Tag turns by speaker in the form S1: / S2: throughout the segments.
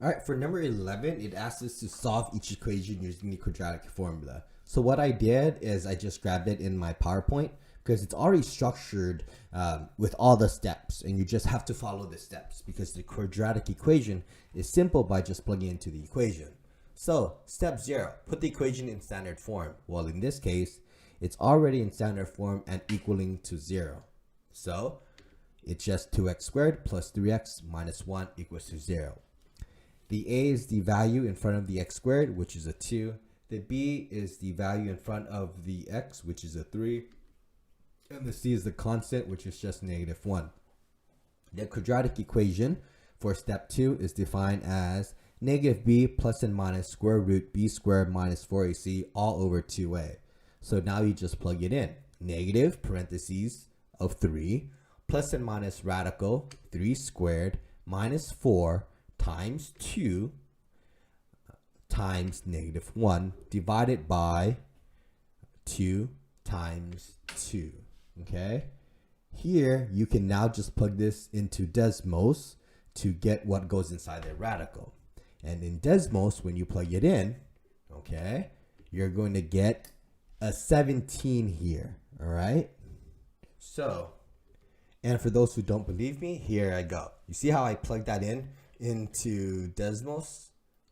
S1: All right, for number 11, it asks us to solve each equation using the quadratic formula. So what I did is I just grabbed it in my PowerPoint because it's already structured with all the steps, and you just have to follow the steps because the quadratic equation is simple by just plugging into the equation. So step 0, put the equation in standard form. Well, in this case, it's already in standard form and equaling to 0. So it's just 2x squared plus 3x minus 1 equals to 0. The a is the value in front of the x squared, which is a 2. The b is the value in front of the x, which is a 3. And the c is the constant, which is just negative 1. The quadratic equation for step 2 is defined as negative b plus and minus square root b squared minus 4ac all over 2a. So now you just plug it in. Negative parentheses of 3 plus and minus radical 3 squared minus 4 times 2 times negative 1 divided by 2 times 2. Okay, here you can now just plug this into Desmos to get what goes inside the radical. And in Desmos, when you plug it in, okay, you're going to get a 17 here. All right, so, and for those who don't believe me, here I go. You see how I plug that in into Desmos,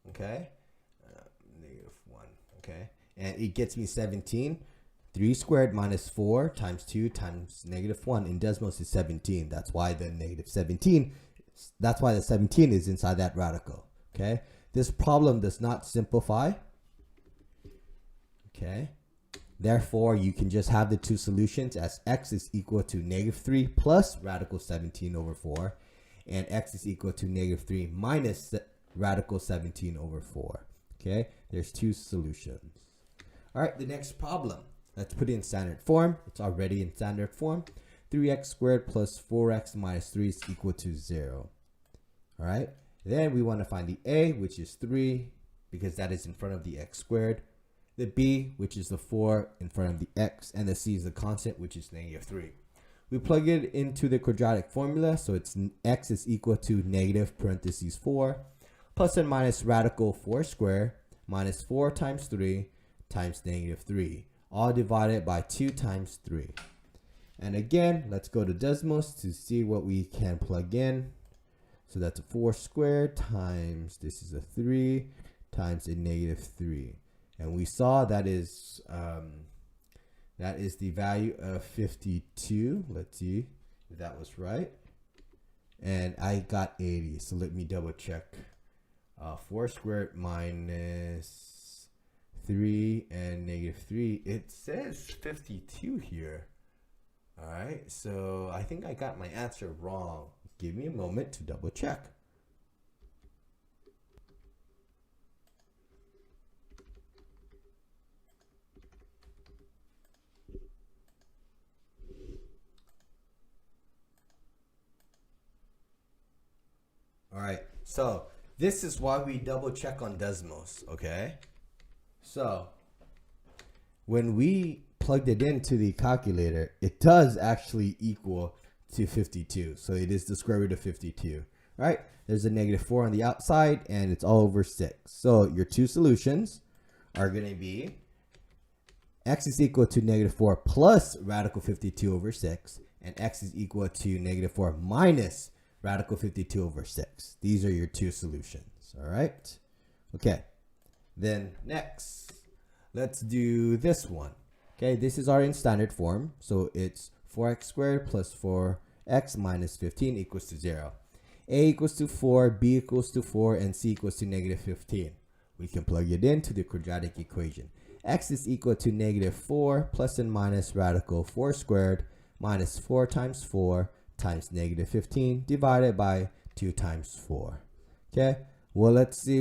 S1: okay, negative 1, okay, and it gets me 17. 3 squared minus 4 times 2 times negative 1 in Desmos is 17. That's why the negative 17, that's why the 17 is inside that radical, okay. This problem does not simplify, okay. Therefore, you can just have the two solutions as x is equal to negative 3 plus radical 17 over 4. And x is equal to negative 3 minus radical 17 over 4. Okay, there's two solutions. All right, the next problem. Let's put it in standard form. It's already in standard form. 3x squared plus 4x minus 3 is equal to 0. All right, then we want to find the a, which is 3, because that is in front of the x squared. The b, which is the 4 in front of the x, and the c is the constant, which is negative 3. We plug it into the quadratic formula, so it's x is equal to negative parentheses 4 plus and minus radical 4 squared minus 4 times 3 times negative 3, all divided by 2 times 3. And again, let's go to Desmos to see what we can plug in. So that's a 4 squared times, this is a 3 times a negative 3. And we saw that is the value of 52. Let's see if that was right. And I got 80. So let me double check. 4 squared minus 3 and negative 3. It says 52 here. All right. So I think I got my answer wrong. Give me a moment to double check. All right, so this is why we double check on Desmos, okay? So when we plugged it into the calculator, it does actually equal to 52. So it is the square root of 52, right? There's a negative 4 on the outside and it's all over 6. So your two solutions are going to be x is equal to negative 4 plus radical 52 over 6, and x is equal to negative 4 minus radical 52 over 6. These are your two solutions. All right. Okay. Then next, let's do this one. Okay. This is our in standard form. So it's 4x squared plus 4x minus 15 equals to 0. A equals to 4, b equals to 4, and c equals to negative 15. We can plug it into the quadratic equation. X is equal to negative 4 plus and minus radical 4 squared minus 4 times 4 times negative 15 divided by 2 times 4. Okay, well, let's see